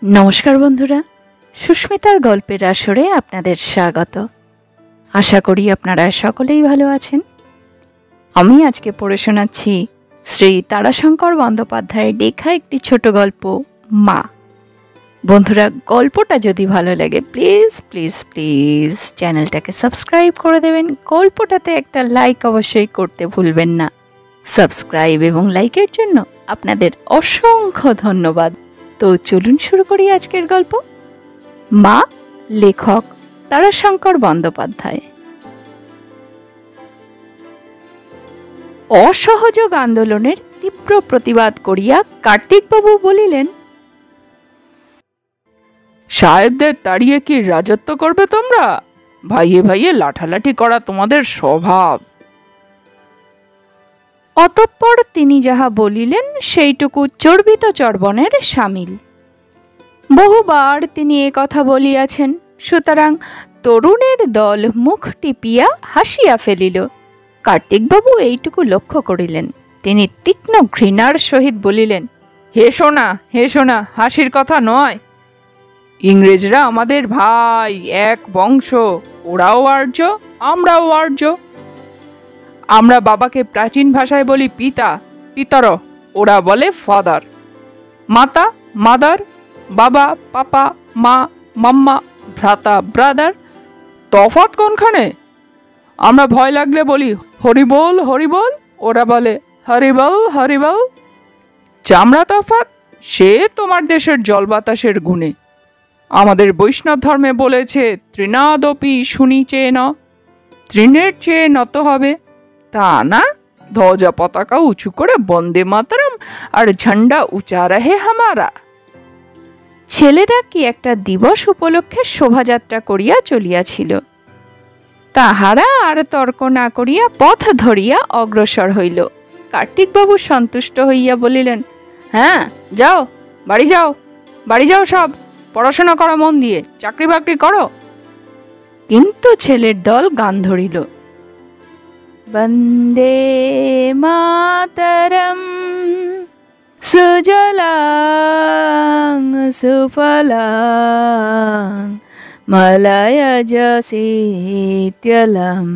नमस्कार बंधुरा सुष्मितार गल्पेर आसरे आपनादेर स्वागत। आशा करी आपनारा सकलेई भालो आछेन। आमी आजके पड़े शोनाচ্ছি श्री ताराशंकर बंदोपाध्यायेर लेखा एकटी छोटो गल्प मा। बंधुरा गल्पटा यदि भालो लागे प्लिज प्लिज प्लिज चैनलटाके सबस्क्राइब करे देवेन। गल्पटाते एकटा लाइक अवश्यई करते भुलबेन ना। सबस्क्राइब एबं लाइकेर जोन्नो आपनादेर असंख्य धन्यवाद। तो चलुन शुरू करी आजकेर गल्प मा। लेखक ताराशंकर बंदोपाध्याय। असहयोग आंदोलनेर तीव्र प्रतिबाद करिया कार्तिक बाबू बलिलेन, साहेबদের ताड़िয়ে কি রাজত্ব করবে তোমরা? ভাইয়ে ভাইয়ে লাঠালাঠি করা তোমাদের স্বভাব। অতঃপর তিনি যাহা বলিলেন সেইটুকু চর্বিত চর্বণের সামিল। বহুবার তিনি এ কথা বলিয়াছেন, সুতরাং তরুণের দল মুখ টিপিয়া হাসিয়া ফেলিল। কার্তিকবাবু এইটুকু লক্ষ্য করিলেন। তিনি তীক্ষ্ণ ঘৃণার সহিত বলিলেন, হেসো না হেসো না, হাসির কথা নয়। ইংরেজরা আমাদের ভাই, এক বংশ। ওরাও আর্য, আমরাও আর্য। আমরা বাবাকে প্রাচীন ভাষায় বলি পিতা, পিতর। ওরা বলে ফাদার। মাতা, মাদার। বাবা, পাপা, মা, মাম্মা, ভ্রাতা, ব্রাদার। তফাৎ কোনখানে? আমরা ভয় লাগলে বলি হরিবোল হরিবোল, ওরা বলে হরিবল হরিবল। চামড়া তফাৎ, সে তোমার দেশের জল বাতাসের গুণে। আমাদের বৈষ্ণব ধর্মে বলেছে তৃণাদপি শুনিচে ন, তৃণের চেয়ে নত হবে। তা না, ধ্বজা পতাকা উঁচু করে বন্দে মাতরম আর ঝান্ডা উঁচা রহে হামারা। ছেলেরা কি একটা দিবস উপলক্ষে শোভাযাত্রা করিয়া চলিয়াছিল। তাহারা আর তর্ক না করিয়া পথ ধরিয়া অগ্রসর হইল। কার্তিকবাবু সন্তুষ্ট হইয়া বলিলেন, হ্যাঁ যাও, বাড়ি যাও, বাড়ি যাও সব। পড়াশোনা করো মন দিয়ে, চাকরি বাকরি করো। কিন্তু ছেলের দল গান ধরিল, বন্দে মাতরম সুজলাং সুফলাং মলয়জ শীতলম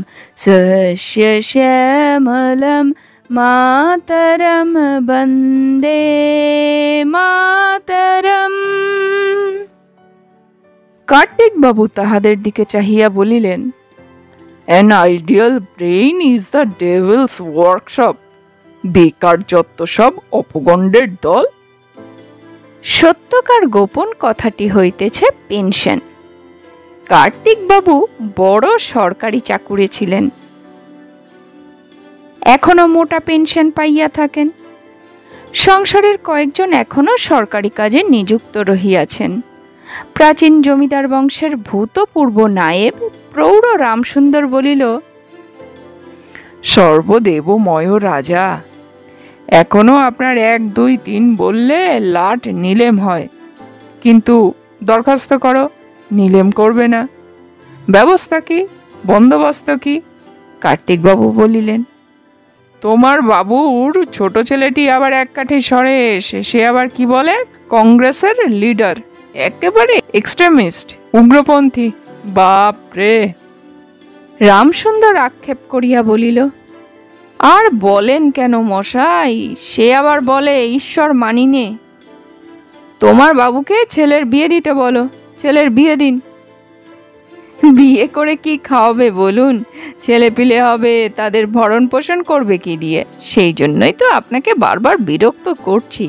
শস্য শ্যামলম মাতরম বন্দে মাতরম। কার্তিক বাবু তাহাদের দিকে চাহিয়া বলিলেন, An ideal brain is the devil's workshop. বেকার যত সব অপগণ্ডের দল। সত্যকার গোপন কথাটি হইতেছে পেনশন। কার্তিকবাবু বড় সরকারি চাকুরে ছিলেন, এখনো মোটা পেনশন পাইয়া থাকেন। সংসারের কয়েকজন এখনো সরকারি কাজে নিযুক্ত রহিয়াছেন। প্রাচীন জমিদার বংশের ভূতপূর্ব নায়েব প্রৌঢ় রামসুন্দর বলিল, সর্বদেবময় রাজা, এখনো আপনার 1, 2, 3 বললে লাট নিলেম হয়, কিন্তু দরখাস্ত করো, নিলেম করবে না। ব্যবস্থা কি, বন্দোবস্ত কি? কার্তিকবাবু বলিলেন, তোমার বাবুর ছোট ছেলেটি আবার এক কাঠি সরে এসে সে আবার কি বলে, কংগ্রেসের লিডার, একেবারে এক্সট্রিমিস্ট, উগ্রপন্থী। বাপ রে! রামসুন্দর আক্ষেপ করিয়া বলিল, আর বলেন কেন মশাই, সে আবার বলে ঈশ্বর মানি নে। তোমার বাবুকে ছেলের বিয়ে দিতে বলো, ছেলের বিয়ে দিন। বিয়ে করে কি খাওয়াবে বলুন? ছেলে পিলে হবে, তাদের ভরণ পোষণ করবে কি দিয়ে? সেই জন্যই তো আপনাকে বারবার বিরক্ত করছি।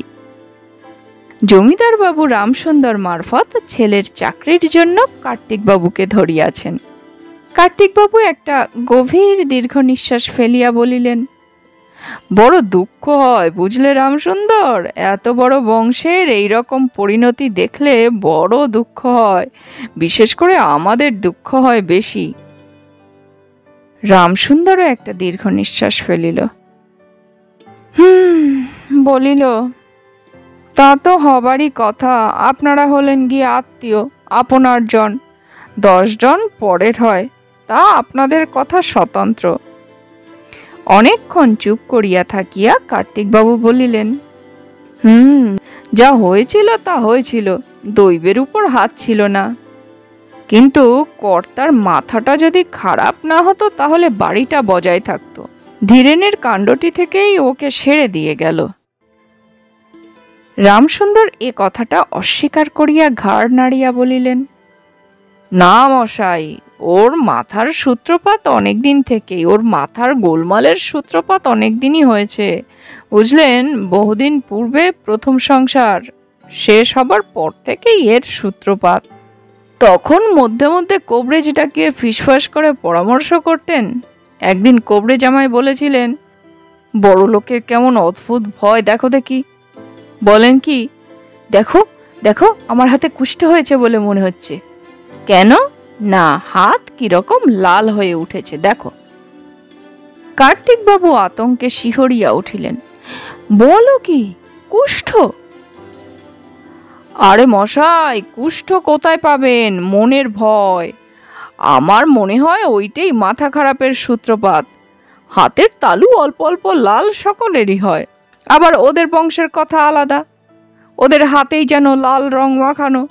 জমিদার বাবু রামসুন্দর মারফত ছেলের চাকরির জন্য কার্তিকবাবুকে ধরিয়াছেন। কার্তিকবাবু একটা গভীর দীর্ঘ নিঃশ্বাস ফেলিয়া বলিলেন, বড় দুঃখ হয় বুঝলে রামসুন্দর, এত বড় বংশের এই রকম পরিণতি দেখলে বড় দুঃখ হয়। বিশেষ করে আমাদের দুঃখ হয় বেশি। রামসুন্দরও একটা দীর্ঘ নিঃশ্বাস ফেলিল, বলিল, তা তো হবারই কথা। আপনারা হলেন গিয়ে আত্মীয়, আপনার জন। 10 জন পরের হয়, তা আপনাদের কথা স্বতন্ত্র। অনেকক্ষণ চুপ করিয়া থাকিয়া কার্তিকবাবু বলিলেন, যা হয়েছিল তা হয়েছিল, দৈবের উপর হাত ছিল না। কিন্তু কর্তার মাথাটা যদি খারাপ না হতো তাহলে বাড়িটা বজায় থাকতো। ধীরেনের কাণ্ডটি থেকেই ওকে সেরে দিয়ে গেল। রামসুন্দর এ কথাটা অস্বীকার করিয়া ঘাড় নাড়িয়া বলিলেন, না মশাই, ওর মাথার সূত্রপাত অনেকদিন থেকেই, ওর মাথার গোলমালের সূত্রপাত অনেকদিনই হয়েছে। বুঝলেন, বহুদিন পূর্বে প্রথম সংসার শেষ হবার পর থেকেই এর সূত্রপাত। তখন মধ্যে মধ্যে কবরেজ ডাকিয়ে ফিসফাস করে পরামর্শ করতেন। একদিন কবরে জামাই বলেছিলেন, বড় লোকের কেমন অদ্ভুত ভয় দেখো দেখি। বলেন কি, দেখো দেখো আমার হাতে কুষ্ঠ হয়েছে বলে মনে হচ্ছে। কেন না, হাত কিরকম লাল হয়ে উঠেছে দেখো। কার্তিকবাবু আতঙ্কে শিহরিয়া উঠিলেন। বলো কি, কুষ্ঠ? আরে মশাই, কুষ্ঠ কোথায় পাবেন, মনের ভয়। আমার মনে হয় ওইটাই মাথা খারাপের সূত্রপাত। হাতের তালু অল্প অল্প লাল সকলেরই হয়, আবার ওদের বংশের কথা আলাদা, ওদের হাতেই যেন লাল রং মাখানো।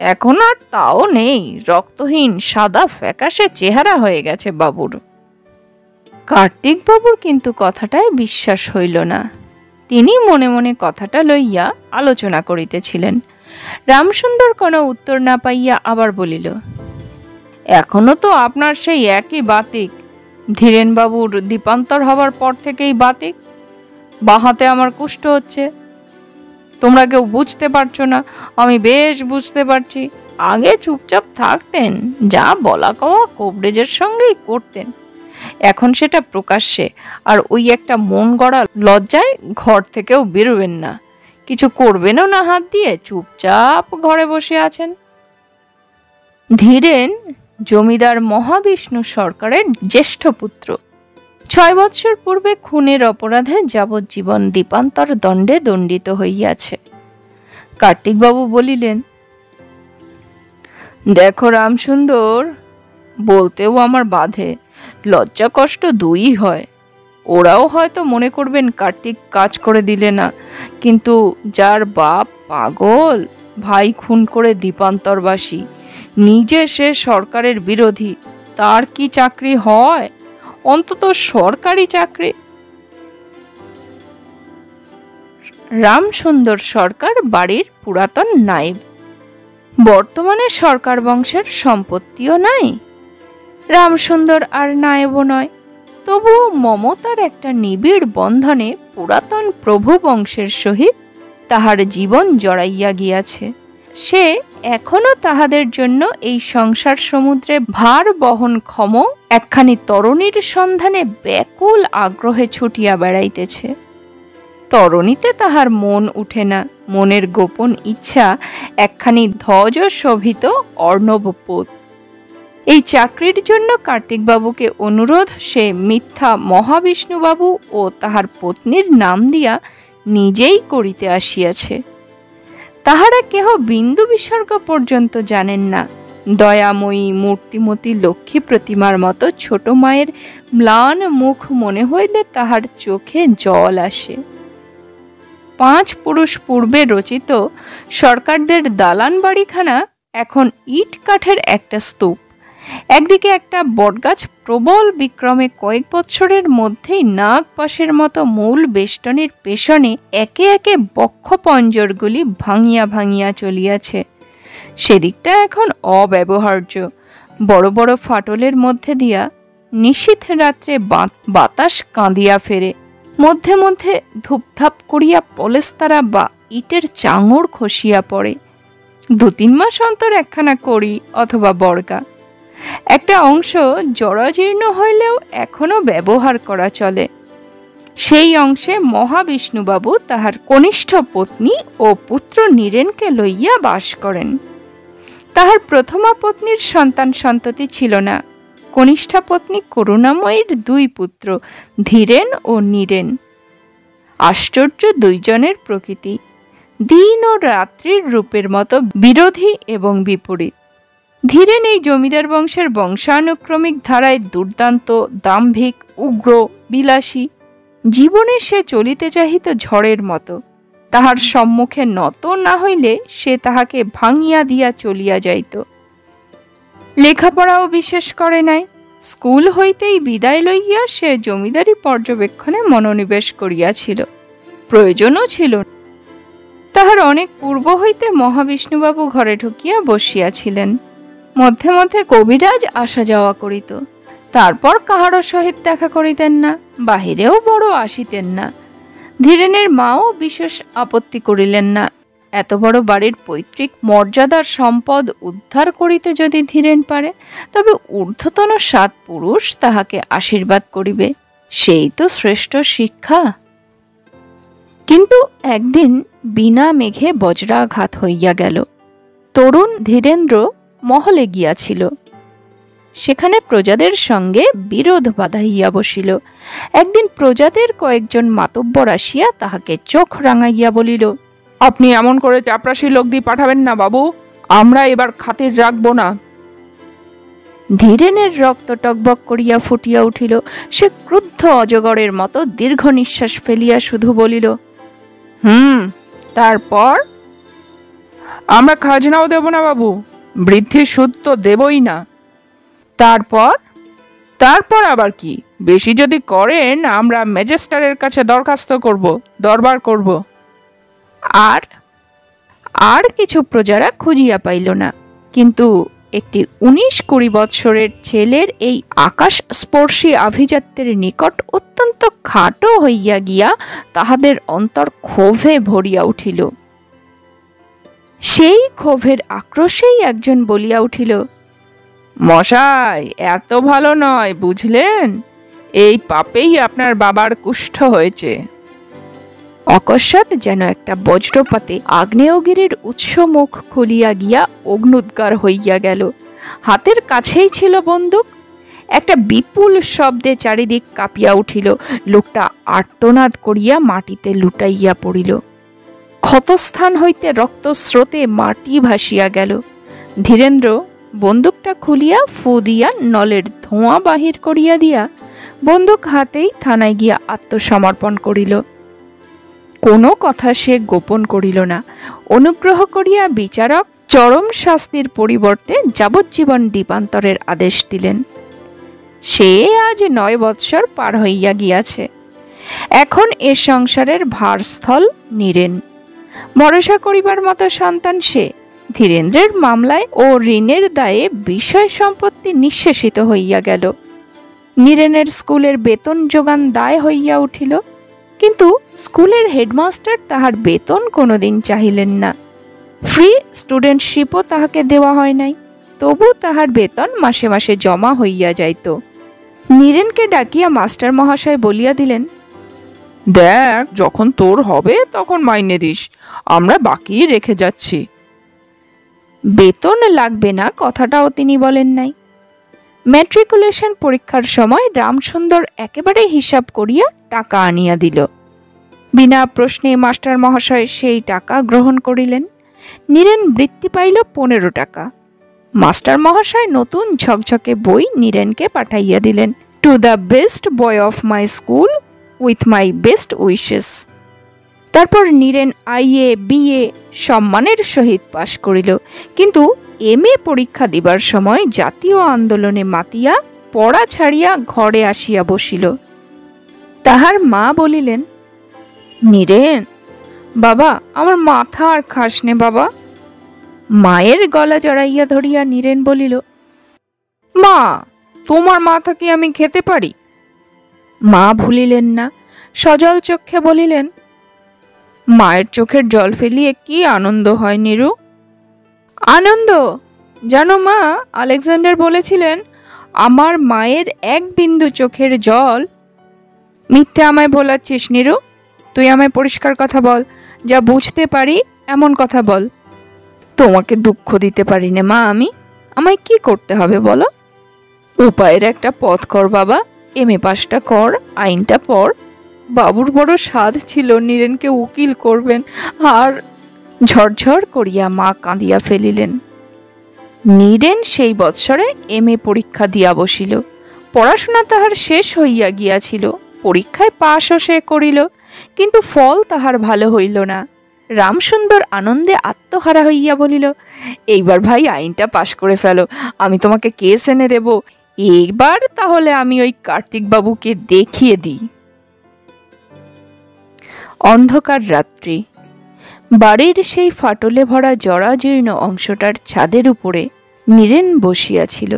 এখন আর তাও নেই, রক্তহীন সাদা ফ্যাকাশে চেহারা হয়ে গেছে বাবুর। কার্তিকবাবুর কিন্তু কথাটায় বিশ্বাস হইল না। তিনি মনে মনে কথাটা লইয়া আলোচনা করিতেছিলেন। রামসুন্দর কোনো উত্তর না পাইয়া আবার বলিল, এখনো তো আপনার সেই একই বাতিক। ধীরেনবাবুর দীপান্তর হবার পর থেকেই বাতিক। বাহাতে আমার কুষ্ঠ হচ্ছে, তোমরা কেউ বুঝতে পারছো না, আমি বেশ বুঝতে পারছি। আগে চুপচাপ থাকতেন, যা বলা কওয়া কবরেজের সঙ্গেই করতেন। এখন সেটা প্রকাশ্যে, আর ওই একটা মন গড়া লজ্জায় ঘর থেকেও বেরোবেন না, কিছু করবেনও না হাত দিয়ে, চুপচাপ ঘরে বসে আছেন। ধীরেন জমিদার মহাবিষ্ণু সরকারের জ্যেষ্ঠ পুত্র। 6 বৎসর পূর্বে খুনের অপরাধে যাবজ্জীবন দীপান্তর দণ্ডে দণ্ডিত হইয়াছে। কার্তিকবাবু বলিলেন, দেখো রামসুন্দর, বলতেও আমার বাধে, লজ্জা কষ্ট দুই হয়। ওরাও হয়তো মনে করবেন কার্তিক কাজ করে দিলে না, কিন্তু যার বাপ পাগল, ভাই খুন করে দীপান্তরবাসী, নিজে সে সরকারের বিরোধী, তার কি চাকরি হয়? অন্তত সরকারি চাকরি। রামসুন্দর সরকার বাড়ির পুরাতন নায়েব, বর্তমানে সরকার বংশের সম্পত্তিও নাই। রামসুন্দর আর নায়েবও নয়, তবুও মমতার একটা নিবিড় বন্ধনে পুরাতন প্রভু বংশের সহিত তাহার জীবন জড়াইয়া গিয়াছে। সে এখনো তাহাদের জন্য এই সংসার সমুদ্রে ভার বহন ক্ষম একখানি তরণীর সন্ধানে ব্যাকুল আগ্রহে ছুটিয়া বেড়াইতেছে। তরণীতে তাহার মন উঠে না, মনের গোপন ইচ্ছা একখানি ধ্বজ শোভিত অর্ণবপোত। এই চাকরির জন্য কার্তিকবাবুকে অনুরোধ সে মিথ্যা মহাবিষ্ণুবাবু ও তাহার পত্নীর নাম দিয়া নিজেই করিতে আসিয়াছে। তাহারা কেহ বিন্দু বিসর্গ পর্যন্ত জানেন না। দয়াময়ী মূর্তিমতী লক্ষ্মী প্রতিমার মতো ছোট মায়ের ম্লান মুখ মনে হইলে তাহার চোখে জল আসে। 5 পুরুষ পূর্বে রচিত সরকারদের দালান বাড়িখানা এখন ইট কাঠের একটা স্তূপ। একদিকে একটা বটগাছ প্রবল বিক্রমে কয়েক বৎসরের মধ্যেই নাগপাশের মতো মূল বেষ্টনীর পেছনে একে একে বক্ষপঞ্জরগুলি ভাঙিয়া ভাঙিয়া চলিয়াছে। সেদিকটা এখন অব্যবহার্য। বড় বড় ফাটলের মধ্যে দিয়া নিশীথ রাত্রে বাতাস কাঁদিয়া ফেরে। মধ্যে মধ্যে ধূপধাপ করিয়া পলেস্তারা বা ইটের চাঙড় খসিয়া পড়ে। 2-3 মাস অন্তর একখানা কড়ি অথবা বর্গা। একটা অংশ জরাজীর্ণ হইলেও এখনো ব্যবহার করা চলে। সেই অংশে মহাবিষ্ণুবাবু তাহার কনিষ্ঠ পত্নী ও পুত্র নীরেনকে লইয়া বাস করেন। তাহার প্রথমা পত্নীর সন্তান সন্ততি ছিল না। কনিষ্ঠা পত্নী করুণাময়ীর 2 পুত্র, ধীরেন ও নীরেন। আশ্চর্য 2 জনের প্রকৃতি, দিন ও রাত্রির রূপের মতো বিরোধী এবং বিপরীত। ধীরেন এই জমিদার বংশের বংশানুক্রমিক ধারায় দুর্দান্ত, দাম্ভিক, উগ্র, বিলাসী। জীবনে সে চলিতে চাহিত ঝড়ের মতো। তাহার সম্মুখে নত না হইলে সে তাহাকে ভাঙিয়া দিয়া চলিয়া যাইত। লেখাপড়াও বিশেষ করে নাই। স্কুল হইতেই বিদায় লইয়া সে জমিদারি পর্যবেক্ষণে মনোনিবেশ করিয়াছিল। প্রয়োজনও ছিল। তাহার অনেক পূর্ব হইতে মহাবিষ্ণুবাবু ঘরে ঢুকিয়া বসিয়াছিলেন। মধ্যে মধ্যে কবিরাজ আসা যাওয়া করিত। তারপর কাহারও সহিত দেখা করিতেন না, বাহিরেও বড় আসিতেন না। ধীরেনের মাও বিশেষ আপত্তি করিলেন না। এত বড় বাড়ির পৈতৃক মর্যাদার সম্পদ উদ্ধার করিতে যদি ধীরেন পারে, তবে ঊর্ধ্বতন 7 পুরুষ তাহাকে আশীর্বাদ করিবে, সেই তো শ্রেষ্ঠ শিক্ষা। কিন্তু একদিন বিনা মেঘে বজ্রাঘাত হইয়া গেল। তরুণ ধীরেন্দ্র মহলে গিয়াছিল। সেখানে প্রজাদের সঙ্গে বিরোধ বাধাইয়া বসিল। একদিন প্রজাদের কয়েকজন মাতব্বর আসিয়া তাহাকে চোখ রাঙাইয়া বলিল, আপনি এমন করে চাপরাশি লোক দিয়ে পাঠাবেন না বাবু, আমরা এবার খাতির রাখবো না। ধীরেনের রক্ত টকবক করিয়া ফুটিয়া উঠিল। সে ক্রুদ্ধ অজগরের মতো দীর্ঘ নিঃশ্বাস ফেলিয়া শুধু বলিল, তারপর? আমরা খাজনাও দেব না বাবু, বৃদ্ধির সুদ তো দেবই না। তারপর? তারপর আবার কি? বেশি যদি করেন আমরা ম্যাজিস্ট্রেটের কাছে দরখাস্ত করব, দরবার করব। আর কিছু প্রজারা খুঁজিয়া পাইল না। কিন্তু একটি 19-20 বৎসরের ছেলের এই আকাশ স্পর্শী আভিজাত্যের নিকট অত্যন্ত খাটো হইয়া গিয়া তাহাদের অন্তর ক্ষোভে ভরিয়া উঠিল। সেই ক্ষোভের আক্রোশেই একজন বলিয়া উঠিল, মশাই, এত ভালো নয়, বুঝলেন? এই পাপেই আপনার বাবার কুষ্ঠ হয়েছে। অকস্মাৎ যেন একটা বজ্রপাতে আগ্নেয়গিরির উৎস মুখ খুলিয়া গিয়া অগ্নুদ্গার হইয়া গেল। হাতের কাছেই ছিল বন্দুক। একটা বিপুল শব্দে চারিদিক কাঁপিয়া উঠিল। লোকটা আর্তনাদ করিয়া মাটিতে লুটাইয়া পড়িল। ক্ষতস্থান হইতে রক্তস্রোতে মাটি ভাসিয়া গেল। ধীরেন্দ্র বন্দুকটা খুলিয়া ফু দিয়া নলের ধোঁয়া বাহির করিয়া দিয়া বন্দুক হাতেই থানায় গিয়া আত্মসমর্পণ করিল। কোনো কথা সে গোপন করিল না। অনুগ্রহ করিয়া বিচারক চরম শাস্তির পরিবর্তে যাবজ্জীবন দ্বীপান্তরের আদেশ দিলেন। সে আজ 9 বৎসর পার হইয়া গিয়াছে। এখন এ সংসারের ভারস্থল নীরেন। ভরসা করিবার মতো সন্তান সে। ধীরেন্দ্রের মামলায় ও ঋণের দায়ে বিষয় সম্পত্তি নিঃশেষিত হইয়া গেল। নীরেনের স্কুলের বেতন যোগান দায় হইয়া উঠিল। কিন্তু স্কুলের হেডমাস্টার তাহার বেতন কোনোদিন চাহিলেন না। ফ্রি স্টুডেন্টশিপও তাহাকে দেওয়া হয় নাই। তবু তাহার বেতন মাসে মাসে জমা হইয়া যাইত। নীরেনকে ডাকিয়া মাস্টার মহাশয় বলিয়া দিলেন, দেখ, যখন তোর হবে তখন মাইনে দিস, আমরা বাকি রেখে যাচ্ছি। বেতন লাগবে না কথাটাও তিনি বলেন নাই। ম্যাট্রিকুলেশন পরীক্ষার সময় রামসুন্দর একেবারে হিসাব করিয়া টাকা আনিয়া দিল। বিনা প্রশ্নে মাস্টার মহাশয় সেই টাকা গ্রহণ করিলেন। নীরেন বৃত্তি পাইল 15 টাকা। মাস্টার মহাশয় নতুন ঝকঝকে বই নীরেনকে পাঠাইয়া দিলেন। To the best boy of my school with my best wishes. তারপর নীরেন IA BA সম্মানের সহিত পাশ করিল। কিন্তু MA পরীক্ষা দিবার সময় জাতীয় আন্দোলনে মাতিয়া পড়া ছাড়িয়া ঘরে আসিয়া বসিল। তাহার মা বলিলেন, নীরেন বাবা, আমার মাথা আর খাস নে বাবা। মায়ের গলা জড়াইয়া ধরিয়া নীরেন বলিল, মা, তোমার মাথা কি আমি খেতে পারি? মা ভুলিলেন না, সজল চক্ষে বলিলেন, মায়ের চোখের জল ফেলিয়ে কি আনন্দ হয় নীরু? আনন্দ? জানো মা, আলেকজান্ডার বলেছিলেন, আমার মায়ের 1 বিন্দু চোখের জল। মিথ্যে আমায় বলাচ্ছিস নীরু। তুই আমায় পরিষ্কার কথা বল, যা বুঝতে পারি এমন কথা বল। তোমাকে দুঃখ দিতে পারি না মা আমি। আমায় কি করতে হবে বলো? উপায়ের একটা পথ কর বাবা। MA পাসটা কর, আইনটা পড়। বাবুর বড় সাধ ছিল নীরেনকে উকিল করবেন। আর ঝরঝর করিয়া মা কাঁদিয়া ফেলিলেন। নীরেন সেই বৎসরে MA পরীক্ষা দিয়া বসিল। পড়াশোনা তাহার শেষ হইয়া গিয়াছিল। পরীক্ষায় পাশও সে করিল, কিন্তু ফল তাহার ভালো হইল না। রামসুন্দর আনন্দে আত্মহারা হইয়া বলিল, এইবার ভাই আইনটা পাশ করে ফেলো, আমি তোমাকে কেস এনে দেব। এইবার তাহলে আমি ওই কার্তিকবাবুকে দেখিয়ে দিই। অন্ধকার রাত্রি। বাড়ির সেই ফাটলে ভরা জরাজীর্ণ অংশটার ছাদের উপরে নীরেন বসিয়াছিল।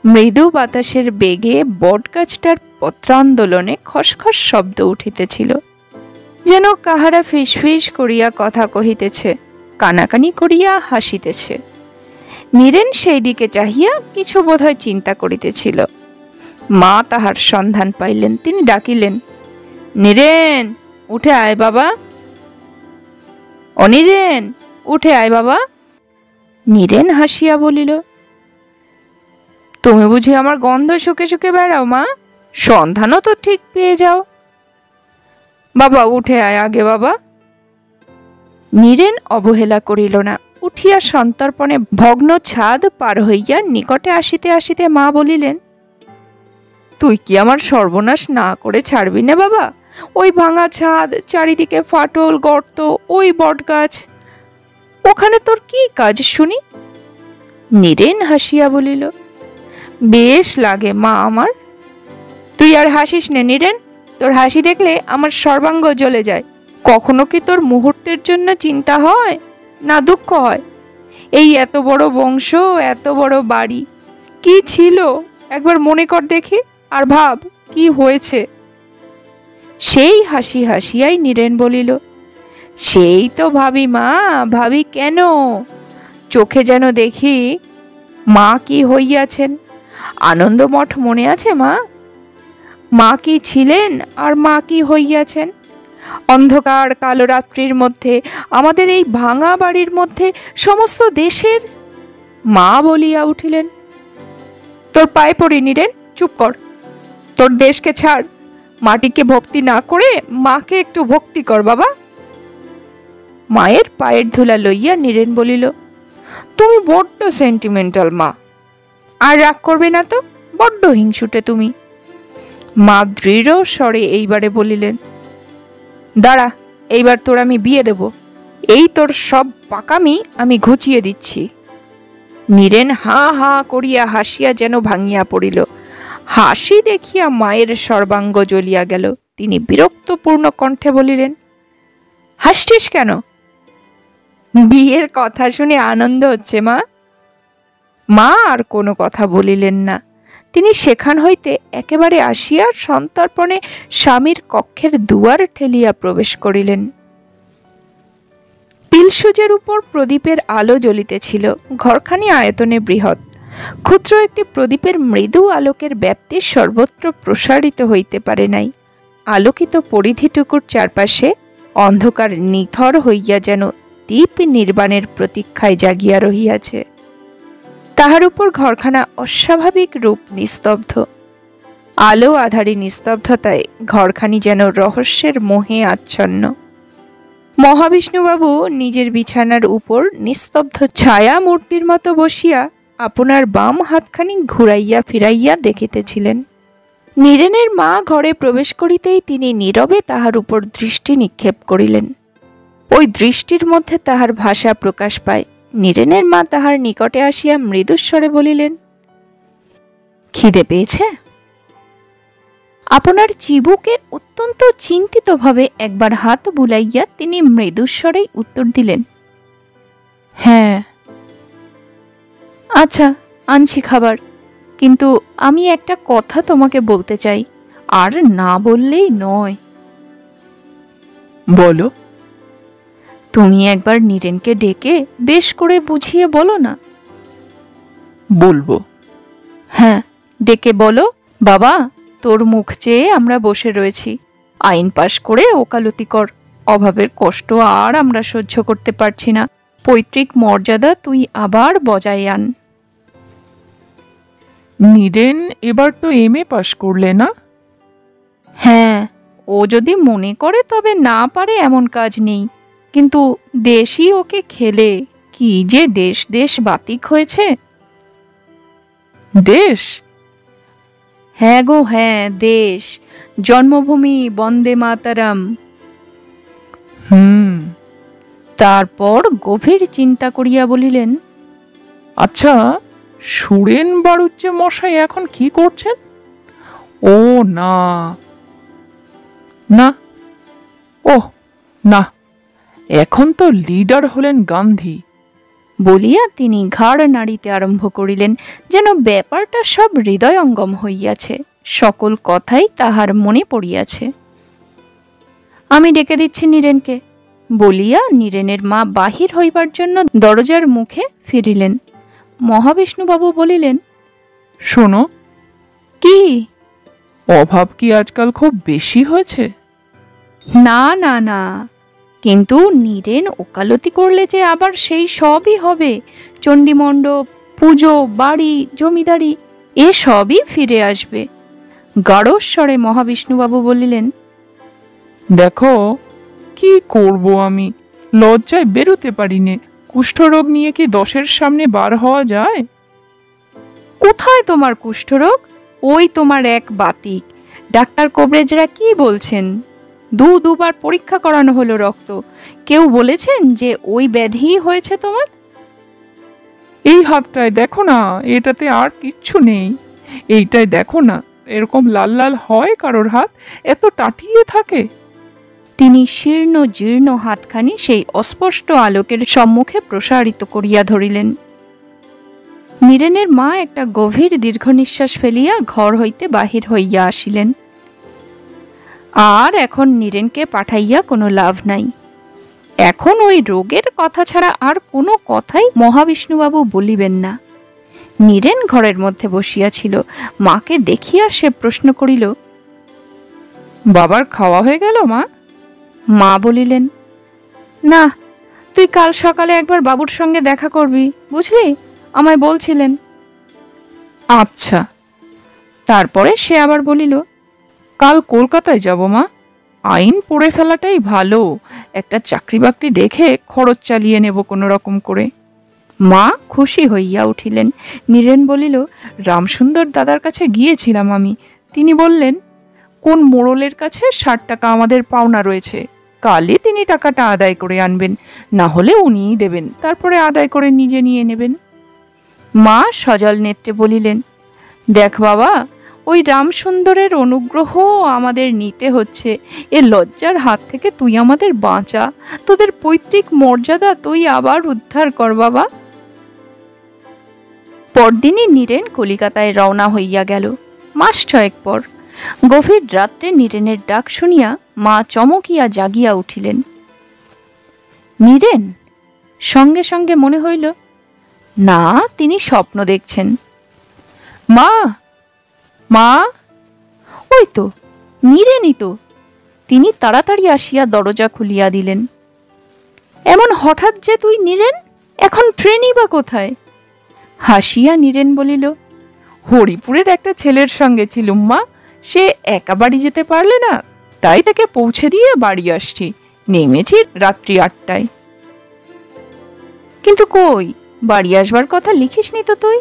মৃদু বাতাসের বেগে বটগাছটার পত্রান্দোলনে খসখস শব্দ উঠিতেছিল, যেন কাহারা ফিসফিস করিয়া কথা কহিতেছে, কানাকানি করিয়া হাসিতেছে। নীরেন সেই দিকে চাহিয়া কিছু বোধহয় চিন্তা করিতেছিল। মা তাহার সন্ধান পাইলেন, তিনি ডাকিলেন, নীরেন, উঠে আয় বাবা। অনিরেন, উঠে আয় বাবা। নীরেন হাসিয়া বলিল, তুমি বুঝি আমার গন্ধ শুকে শুকে বেড়াও মা? সন্ধানও তো ঠিক পেয়ে যাও। বাবা উঠে আয় আগে বাবা। নীরেন অবহেলা করিল না, উঠিয়া সন্তর্পণে ভগ্ন ছাদ পার হইয়া নিকটে আসিতে আসিতে মা বলিলেন, তুই কি আমার সর্বনাশ না করে ছাড়বি না বাবা? ওই ভাঙা ছাদ, চারিদিকে ফাটল গর্ত, ওই বটগাছ, ওখানে তোর কি কাজ শুনি? নীরেন হাসিয়া বলিল, বেশ লাগে মা আমার। তুই আর হাসিস নে নীরেন, তোর হাসি দেখলে আমার সর্বাঙ্গ জ্বলে যায়। কখনো কি তোর মুহূর্তের জন্য চিন্তা হয়, না দুঃখ হয়? এই এত বড় বংশ, এত বড় বাড়ি, কি ছিল একবার মনে কর দেখি, আর ভাব কি হয়েছে। সেই হাসি হাসিয়াই নীরেন বলিল, সেই তো ভাবি মা, ভাবি কেন? চোখে যেন দেখি মা কি হইয়াছেন। আনন্দমঠ মনে আছে মা? মা কি ছিলেন আর মা কি হইয়াছেন? অন্ধকার কালো রাত্রির মধ্যে, আমাদের এই ভাঙা বাড়ির মধ্যে, সমস্ত দেশের। মা বলিয়া উঠিলেন, তোর পায়ে পড়ি নীরেন, চুপ কর। তোর দেশকে ছাড়, মাটিকে ভক্তি না করে মাকে একটু ভক্তি কর বাবা। মায়ের পায়ের ধুলা লইয়া নীরেন বলিল, তুমি বড্ড সেন্টিমেন্টাল মা। আর রাগ করবে না তো, বড্ড হিংসুটে তুমি। মা দৃঢ় স্বরে এইবারে বলিলেন, দাঁড়া, এইবার তোর আমি বিয়ে দেব। এই তোর সব পাকামি আমি ঘুচিয়ে দিচ্ছি। নীরেন হা হা করিয়া হাসিয়া যেন ভাঙিয়া পড়িল। হাসি দেখিয়া মায়ের সর্বাঙ্গ জ্বলিয়া গেল। তিনি বিরক্তপূর্ণ কণ্ঠে বলিলেন, হাসছিস কেন? বিয়ের কথা শুনে আনন্দ হচ্ছে মা। মা আর কোনো কথা বলিলেন না। তিনি সেখান হইতে একেবারে আসিয়া সন্তর্পণে স্বামীর কক্ষের দুয়ার ঠেলিয়া প্রবেশ করিলেন। পিলসুজের উপর প্রদীপের আলো জ্বলিতেছিল। ঘরখানি আয়তনে বৃহৎ। ক্ষুদ্র একটি প্রদীপের মৃদু আলোকের ব্যাপ্তি সর্বত্র প্রসারিত হইতে পারে নাই। আলোকিত পরিধিটুকুর চারপাশে অন্ধকার নিথর হইয়া যেন দীপ নির্বাণের প্রতীক্ষায় জাগিয়া রহিয়াছে। তাহার উপর ঘরখানা অস্বাভাবিক রূপ নিস্তব্ধ। আলো আধারী নিস্তব্ধতায় ঘরখানি যেন রহস্যের মোহে আচ্ছন্ন। মহাবিষ্ণুবাবু নিজের বিছানার উপর নিস্তব্ধ ছায়া মূর্তির মতো বসিয়া আপনার বাম হাতখানি ঘুরাইয়া ফিরাইয়া দেখিতেছিলেন। নীরেনের মা ঘরে প্রবেশ করিতেই তিনি নীরবে তাহার উপর দৃষ্টি নিক্ষেপ করিলেন। ওই দৃষ্টির মধ্যে তাহার ভাষা প্রকাশ পায়। নীরেনের মা তাহার নিকটে আসিয়া মৃদুস্বরে বলিলেন, খিদে পেয়েছে? আপনার চিবুকে অত্যন্ত চিন্তিতভাবে একবার হাত বুলাইয়া তিনি মৃদুস্বরেই উত্তর দিলেন, হ্যাঁ। আচ্ছা, আনছি খাবার, কিন্তু আমি একটা কথা তোমাকে বলতে চাই, আর না বললেই নয়। বলো। তুমি একবার নীরেনকে ডেকে বেশ করে বুঝিয়ে বলো না। বলবো। হ্যাঁ, ডেকে বলো, বাবা তোর মুখ চেয়ে আমরা বসে রয়েছি, আইন পাশ করে ওকালতি কর। অভাবের কষ্ট আর আমরা সহ্য করতে পারছি না। পৈতৃক মর্যাদা তুই আবার বজায় আন। নীরেন এবার তো এমএ পাশ করলে না? হ্যাঁ, ও যদি মনে করে তবে না পারে এমন কাজ নেই, কিন্তু দেশই ওকে খেলে। কি যে দেশ দেশ বাতিক হয়েছে। দেশ? হ্যাঁ গো হ্যাঁ, দেশ। জন্মভূমি বন্দে মাতারাম। তারপর গভীর চিন্তা করিয়া বলিলেন, আচ্ছা, সুরেন বাড়ুজ্যে মশাই এখন কি করছেন? ও না না, ও না, এখন তো লিডার হলেন গান্ধী। বলিয়া তিনি ঘাড় নাড়িতে আরম্ভ করিলেন, যেন ব্যাপারটা সব হৃদয়ঙ্গম হইয়াছে, সকল কথাই তাহার মনে পড়িয়াছে। আমি ডেকে দিচ্ছি নীরেনকে, বলিয়া নীরেনের মা বাহির হইবার জন্য দরজার মুখে ফিরিলেন। মহাবিষ্ণুবাবু বলিলেন, শোনো, কি? অভাব কি আজকাল খুব বেশি হয়েছে? না না না, কিন্তু নীরেন ওকালতি করলে যে আবার সেই সবই হবে। চণ্ডীমণ্ডপ, পুজো, বাড়ি, জমিদারি এ সবই ফিরে আসবে। গাঢ়স্বরে মহাবিষ্ণুবাবু বলিলেন, দেখো, কি করব আমি, লজ্জায় বেরোতে পারি নে। কুষ্ঠরোগ নিয়ে কি 10-এর সামনে বার হওয়া যায়? কোথায় তোমার কুষ্ঠরোগ? ওই তোমার এক বাতিক। ডাক্তার কবরেজরা কি বলছেন? দুবার পরীক্ষা করানো হলো রক্ত, কেউ বলেছেন যে ওই ব্যাধি হয়েছে তোমার? এই হাতটায় দেখো না, এটাতে আর কিচ্ছু নেই। এইটাই দেখো না, এরকম লাল লাল হয় কারোর হাত, এত টাটিয়ে থাকে। তিনি শীর্ণ জীর্ণ হাতখানি সেই অস্পষ্ট আলোকের সম্মুখে প্রসারিত করিয়া ধরিলেন। নীরেনের মা একটা গভীর দীর্ঘ নিঃশ্বাস ফেলিয়া ঘর হইতে বাহির হইয়া আসিলেন। আর এখন নীরেনকে পাঠাইয়া কোনো লাভ নাই। এখন ওই রোগের কথা ছাড়া আর কোনো কথাই মহাবিষ্ণুবাবু বলিবেন না। নীরেন ঘরের মধ্যে বসিয়াছিল। মাকে দেখিয়া সে প্রশ্ন করিল, বাবার খাওয়া হয়ে গেল মা? মা বলিলেন, না, তুই কাল সকালে একবার বাবুর সঙ্গে দেখা করবি, বুঝলি, আমায় বলছিলেন। আচ্ছা। তারপরে সে আবার বলিল, কাল কলকাতায় যাব মা। আইন পড়ে ফেলাটাই ভালো, একটা চাকরি বাকরি দেখে খরচ চালিয়ে নেব কোনো রকম করে। মা খুশি হইয়া উঠিলেন। নীরেন বলিল, রামসুন্দর দাদার কাছে গিয়েছিলাম আমি। তিনি বললেন, কোন মোড়লের কাছে 60 টাকা আমাদের পাওনা রয়েছে, কালই তিনি টাকাটা আদায় করে আনবেন, না হলে উনিই দেবেন, তারপরে আদায় করে নিজে নিয়ে নেবেন। মা সজল নেত্রে বলিলেন, দেখ বাবা, ওই রামসুন্দরের অনুগ্রহ আমাদের নিতে হচ্ছে। এ লজ্জার হাত থেকে তুই আমাদের বাঁচা, তোদের পৈতৃক মর্যাদা তুই আবার উদ্ধার কর বাবা। পরদিনই নীরেন কলিকাতায় রওনা হইয়া গেল। মাস 6 পর গভীর রাত্রে নীরেনের ডাক শুনিয়া মা চমকিয়া জাগিয়া উঠিলেন। নীরেন? সঙ্গে সঙ্গে মনে হইল, না, তিনি স্বপ্ন দেখছেন। মা, মা! ওই তো নীরেনই তো। তিনি তাড়াতাড়ি আসিয়া দরজা খুলিয়া দিলেন। এমন হঠাৎ যে তুই নীরেন? এখন ট্রেনই বা কোথায়? হাসিয়া নীরেন বলিল, হরিপুরের একটা ছেলের সঙ্গে ছিলুম মা, সে একা বাড়ি যেতে পারলে না, তাই তাকে পৌঁছে দিয়ে বাড়ি আসছি। নেমেছি রাত্রি 8টায়। কিন্তু কই, বাড়ি আসবার কথা লিখিসনি তো তুই?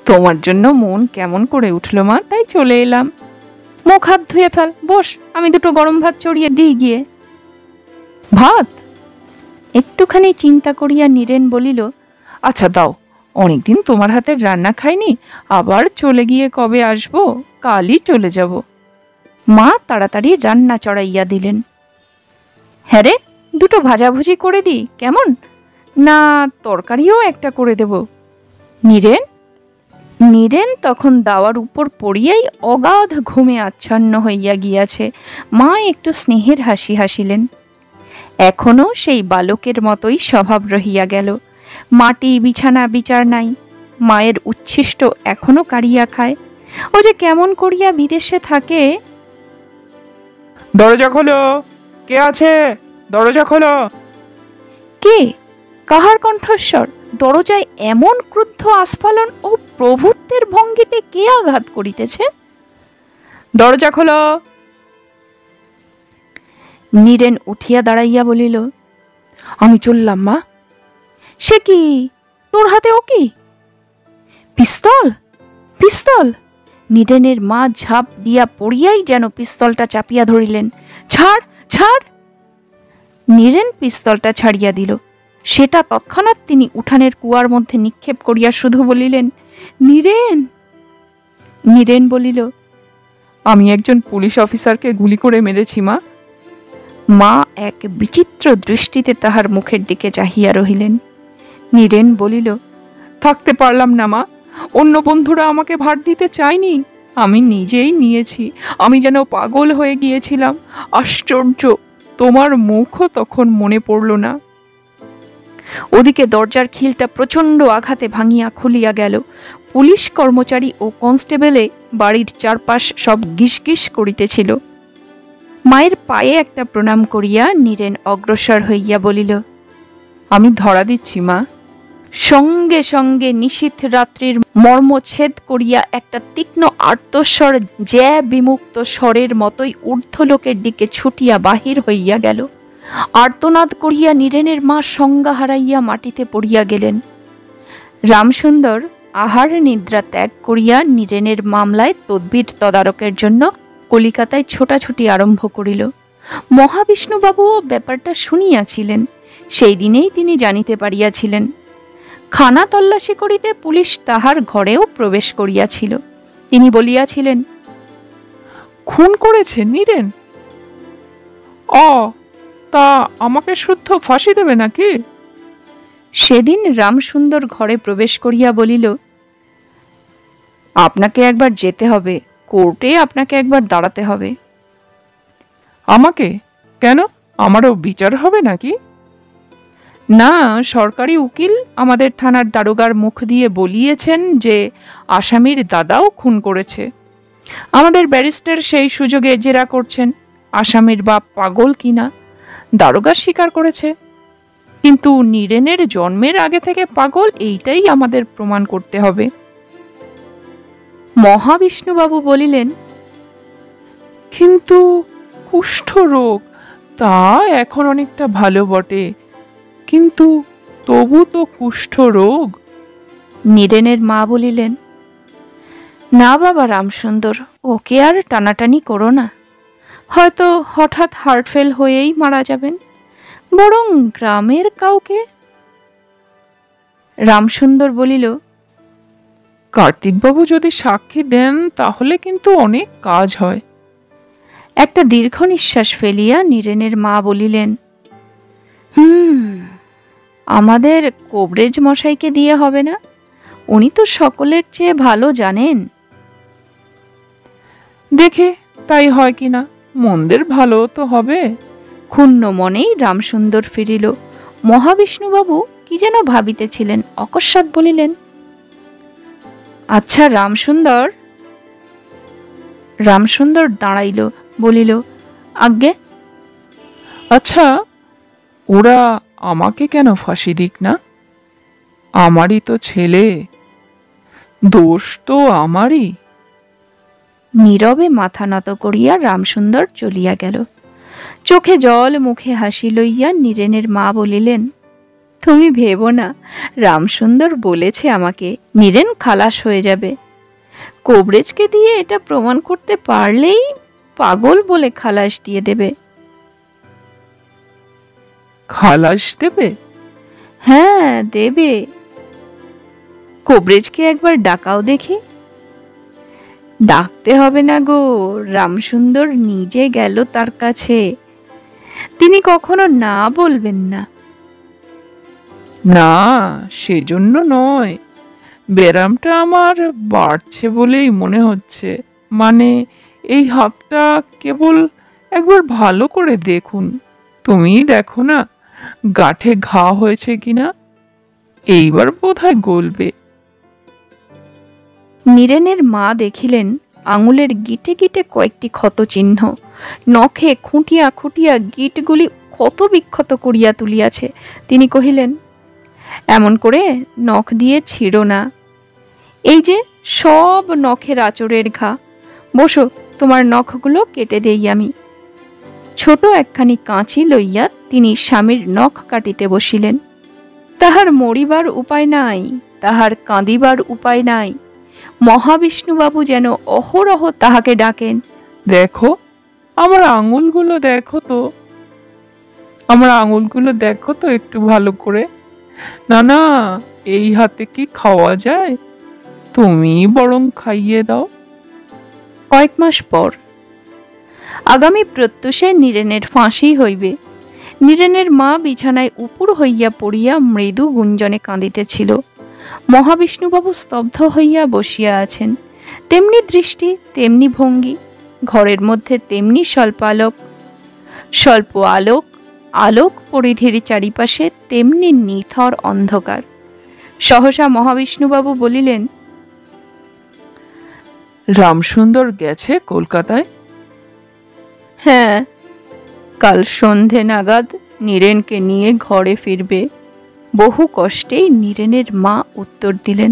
তোমার জন্য মন কেমন করে উঠলো মা, তাই চলে এলাম। মুখ হাত ধুয়ে ফেল, বস, আমি দুটো গরম ভাত চড়িয়ে দিই গিয়ে। ভাত? একটুখানি চিন্তা করিয়া নীরেন বলিল, আচ্ছা দাও, অনেকদিন তোমার হাতের রান্না খাইনি, আবার চলে গিয়ে কবে আসবো, কালই চলে যাব। মা তাড়াতাড়ি রান্না চড়াইয়া দিলেন। হ্যাঁ রে, দুটো ভাজাভুজি করে দিই কেমন? না তরকারিও একটা করে দেব? নীরেন? নীরেন তখন দাওয়ার উপর পড়িয়াই অগাধ ঘুমে আচ্ছন্ন হইয়া গিয়াছে। মা একটু স্নেহের হাসি হাসিলেন। এখনো সেই বালকের মতোই স্বভাব রহিয়া গেল। মাটি বিছানা বিচার নাই। মায়ের উচ্ছিষ্ট এখনো কাড়িয়া খায়। ও যে কেমন করিয়া বিদেশে থাকে। দরজা খোলো, কে আছে? দরজা খোলো। কে? কাহার কণ্ঠস্বর? দরজায় এমন ক্রুদ্ধ আস্ফালন ও প্রভুত্বের ভঙ্গিতে কে আঘাত করিতেছে? দরজা খোলো। নীরেন উঠিয়া দাঁড়াইয়া বলিল, আমি চললাম মা। সে কি, তোর হাতে ও কি? পিস্তল? পিস্তল? নীরেনের মা ঝাঁপ দিয়া পড়িয়াই যেন পিস্তলটা চাপিয়া ধরিলেন। ছাড়, ছাড়! নীরেন পিস্তলটা ছাড়িয়া দিল। সেটা তৎক্ষণাৎ তিনি উঠানের কুয়ার মধ্যে নিক্ষেপ করিয়া শুধু বলিলেন, নীরেন। নীরেন বলিল, আমি একজন পুলিশ অফিসারকে গুলি করে মেরেছি মা। মা এক বিচিত্র দৃষ্টিতে তাহার মুখের দিকে চাহিয়া রহিলেন। নীরেন বলিল, থাকতে পারলাম না মা, অন্য বন্ধুরা আমাকে ভার দিতে চায়নি, আমি নিজেই নিয়েছি। আমি যেন পাগল হয়ে গিয়েছিলাম। আশ্চর্য, তোমার মুখও তখন মনে পড়ল না। ওদিকে দরজার খিলটা প্রচণ্ড আঘাতে ভাঙিয়া খুলিয়া গেল। পুলিশ কর্মচারী ও কনস্টেবলে বাড়ির চারপাশ সব গিসগিস করিতেছিল। মায়ের পায়ে একটা প্রণাম করিয়া নীরেন অগ্রসর হইয়া বলিল, আমি ধরা দিচ্ছি মা। সঙ্গে সঙ্গে নিশীথ রাত্রির মর্মচ্ছেদ করিয়া একটা তীক্ষ্ণ আর্তস্বর জ্যা বিমুক্ত স্বরের মতোই ঊর্ধ্বলোকের দিকে ছুটিয়া বাহির হইয়া গেল। আর্তনাদ করিয়া নীরেনের মা সংজ্ঞা হারাইয়া মাটিতে পড়িয়া গেলেন। রামসুন্দর আহার নিদ্রা ত্যাগ করিয়া নীরেনের মামলায় তদবির তদারকের জন্য কলিকাতায় ছোটাছুটি আরম্ভ করিল। মহাবিষ্ণুবাবুও ব্যাপারটা শুনিয়াছিলেন। সেই দিনেই তিনি জানিতে পারিয়াছিলেন। খানা তল্লাশি করিতে পুলিশ তাহার ঘরেও প্রবেশ করিয়াছিল। তিনি বলিয়াছিলেন, খুন করেছে নীরেন? তা আমাকে শুদ্ধ ফাঁসি দেবে নাকি? সেদিন রামসুন্দর ঘরে প্রবেশ করিয়া বলিল, আপনাকে একবার যেতে হবে, কোর্টে আপনাকে একবার দাঁড়াতে হবে। আমাকে কেন? আমারও বিচার হবে নাকি? না, সরকারি উকিল আমাদের থানার দারোগার মুখ দিয়ে বলিয়েছেন যে আসামির দাদাও খুন করেছে। আমাদের ব্যারিস্টার সেই সুযোগে জেরা করছেন আসামির বাপ পাগল কিনা। দারোগা স্বীকার করেছে, কিন্তু নীরেনের জন্মের আগে থেকে পাগল, এইটাই আমাদের প্রমাণ করতে হবে। মহাবিষ্ণুবাবু বলিলেন, কিন্তু কুষ্ঠ রোগ তা এখন অনেকটা ভালো বটে, কিন্তু তবু তো কুষ্ঠ রোগ। নীরেনের মা বলিলেন, না বাবা রামসুন্দর, ওকে আর টানাটানি করো না, হয়তো হঠাৎ হার্ট ফেল হয়েই মারা যাবেন, বরং গ্রামের কাউকে। রামসুন্দর বলিল, কার্তিকবাবু যদি সাক্ষী দেন তাহলে কিন্তু অনেক কাজ হয়। একটা দীর্ঘ নিঃশ্বাস ফেলিয়া নীরেনের মা বলিলেন, আমাদের কবরেজ মশাইকে দিয়ে হবে না? উনি তো সকলের চেয়ে ভালো জানেন। দেখে তাই হয় কিনা, মন্দের ভালো তো হবে। ক্ষুণ্ণ মনেই রামসুন্দর ফিরিল। মহাবিষ্ণুবাবু কি যেন ভাবিতেছিলেন, অকস্মাৎ বলিলেন, আচ্ছা রামসুন্দর। রামসুন্দর দাঁড়াইল, বলিল, আজ্ঞে। আচ্ছা, ওরা আমাকে কেন ফাঁসি দিক না? আমারই তো ছেলে, দোষ তো আমারই। নীরবে মাথা নত করিয়া রামসুন্দর চলিয়া গেল। চোখে জল, মুখে হাসি লইয়া নীরেনের মা বলিলেন, তুমি ভেবো না, রামসুন্দর বলেছে আমাকে নীরেন খালাস হয়ে যাবে। কবরেজকে দিয়ে এটা প্রমাণ করতে পারলেই পাগল বলে খালাস দিয়ে দেবে। খালাস দেবে? হ্যাঁ, দেবে। কবরেজকে একবার ডাকাও দেখি। ডাকতে হবে না গো, রামসুন্দর নিজে গেল তার কাছে, তিনি কখনো না বলবেন না। না, সেজন্য নয়, ব্যারামটা আমার বাড়ছে বলেই মনে হচ্ছে। মানে এই হাতটা কেবল একবার ভালো করে দেখুন, তুমিই দেখো না গাঁঠে ঘা হয়েছে কিনা, এইবার বোধহয় গলবে। নীরেনের মা দেখিলেন আঙুলের গিটে গিটে কয়েকটি ক্ষত চিহ্ন, নখে খুঁটিয়া খুঁটিয়া গিটগুলি ক্ষত বিক্ষত করিয়া তুলিয়াছে। তিনি কহিলেন, এমন করে নখ দিয়ে ছিঁড়ো না, এই যে সব নখের আঁচড়ের ঘা, বসো, তোমার নখগুলো কেটে দেই আমি। ছোট একখানি কাঁচি লইয়া তিনি স্বামীর নখ কাটিতে বসিলেন। তাহার মরিবার উপায় নাই, তাহার কাঁদিবার উপায় নাই। মহাবিষ্ণুবাবু যেন অহরহ তাহাকে ডাকেন, দেখো আমার আঙুলগুলো দেখো তো। আমার আঙুলগুলো দেখো তো একটু ভালো করে। না না, এই হাতে কি খাওয়া যায়? তুমি বরং খাইয়ে দাও। কয়েক মাস পর আগামী প্রত্যুষে নীরেনের ফাঁসি হইবে। নীরেনের মা বিছানায় উপুর হইয়া পড়িয়া মৃদু গুঞ্জনে কাঁদিতেছিল। মহাবিষ্ণুবাবু স্তব্ধ হইয়া বসিয়া আছেন। তেমনি দৃষ্টি, তেমনি ভঙ্গি, ঘরের মধ্যে তেমনি স্বল্প আলোক, আলোক পরিধির চারিপাশে তেমনি নিথর অন্ধকার। সহসা মহাবিষ্ণুবাবু বলিলেন, রামসুন্দর গেছে কলকাতায়? হ্যাঁ, কাল সন্ধে নাগাদ নীরেনকে নিয়ে ঘরে ফিরবে। বহু কষ্টেই নীরেনের মা উত্তর দিলেন।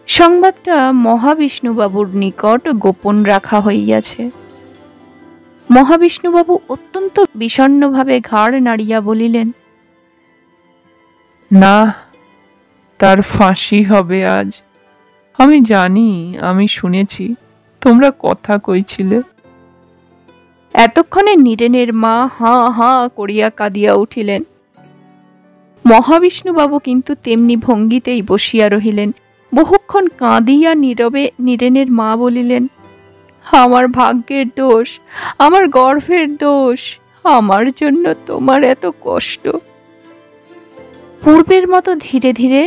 সংবাদটা মহাবিষ্ণুবাবুর নিকট গোপন রাখা হইয়াছে। মহাবিষ্ণুবাবু অত্যন্ত বিষণ্ণভাবে ঘাড় নাড়িয়া বলিলেন, না, তার ফাঁসি হবে আজ। আমি জানি, আমি শুনেছি, তোমরা কথা কইছিলে। এতক্ষণে নীরেনের মা হাঁ হাঁ করিয়া কাঁদিয়া উঠিলেন। মহাবিষ্ণুবাবু কিন্তু তেমনি ভঙ্গিতেই বসিয়া রহিলেন। বহুক্ষণ কাঁদিয়া নীরবে নীরেনের মা বলিলেন, আমার ভাগ্যের দোষ, আমার গর্ভের দোষ, আমার জন্য তোমার এত কষ্ট। পূর্বের মতো ধীরে ধীরে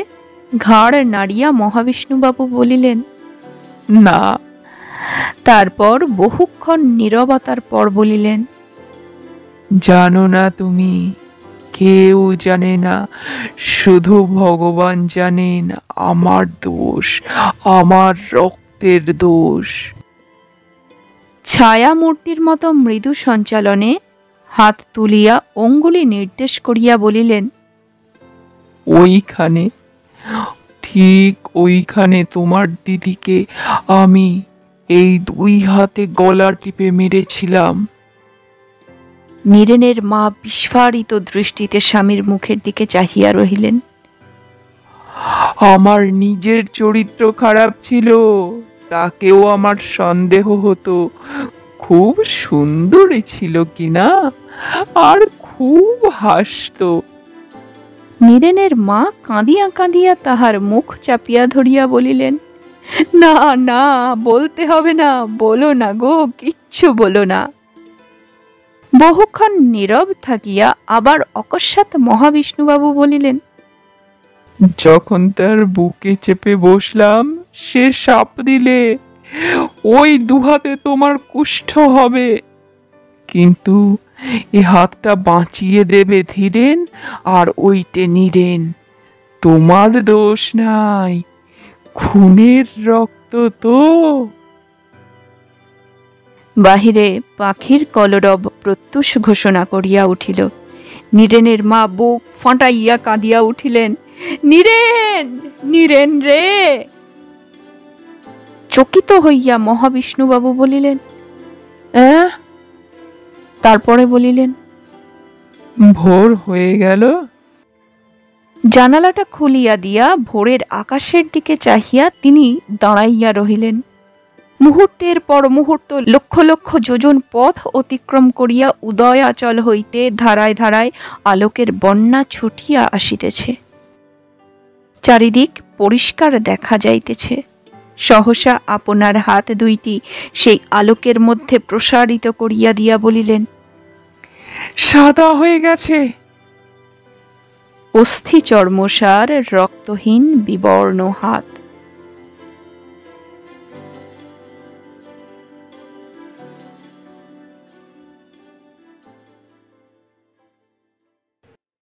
ঘাড় নাড়িয়া মহাবিষ্ণুবাবু বলিলেন, না। তারপর বহুক্ষণ নীরবতার পর বলিলেন, জানো না তুমি, কেউ জানে না, শুধু ভগবান জানেন আমার দোষ, আমার রক্তের দোষ। ছায়া মূর্তির মতো মৃদু সঞ্চালনে হাত তুলিয়া অঙ্গুলি নির্দেশ করিয়া বলিলেন, ওইখানে, ঠিক ওইখানে তোমার দিদিকে আমি এই 2 হাতে গলা টিপে মেরেছিলাম। নীরেনের মা বিস্ফারিত দৃষ্টিতে স্বামীর মুখের দিকে চাহিয়া রহিলেন। আমার নিজের চরিত্র খারাপ ছিল, তাকেও আমার সন্দেহ হতো। খুব সুন্দরী ছিল কিনা, আর খুব হাসতো। নীরেনের মা কাঁদিয়া কাঁদিয়া তাহার মুখ চাপিয়া ধরিয়া বলিলেন, না না, বলতে হবে না, বলো না গো, কিচ্ছু বলো না। বহুক্ষণ নীরব থাকিয়া আবার অকস্মাৎ মহাবিষ্ণুবাবু বলিলেন, যখন তার বুকে চেপে বসলাম, সে শাপ দিলে ওই 2 হাতে তোমার কুষ্ঠ হবে, কিন্তু এ হাতটা বাঁচিয়ে দেবে ধীরেন, আর ওইটে নীরেন। তোমার দোষ নাই, খুনের রক্ত তো। বাহিরে পাখির কলরব প্রত্যুষ ঘোষণা করিয়া উঠিল। নীরেনের মা বুক ফাটাইয়া কাঁদিয়া উঠিলেন, নীরেন, নীরেন রে। চকিত হইয়া মহাবিষ্ণুবাবু বলিলেন, তারপরে বলিলেন, ভোর হয়ে গেল। জানালাটা খুলিয়া দিয়া ভোরের আকাশের দিকে চাহিয়া তিনি দাঁড়াইয়া রহিলেন। মুহূর্তের পর মুহূর্ত লক্ষ লক্ষ যোজন পথ অতিক্রম করিয়া উদয়াচল হইতে ধারায় ধারায় আলোকের বন্যা ছুটিয়া আসিতেছে। চারিদিক পরিষ্কার দেখা যাইতেছে। সহসা আপনার হাত দুইটি সেই আলোকের মধ্যে প্রসারিত করিয়া দিয়া বলিলেন, সাদা হয়ে গেছে। অস্থি চর্মসার রক্তহীন বিবর্ণ হাত।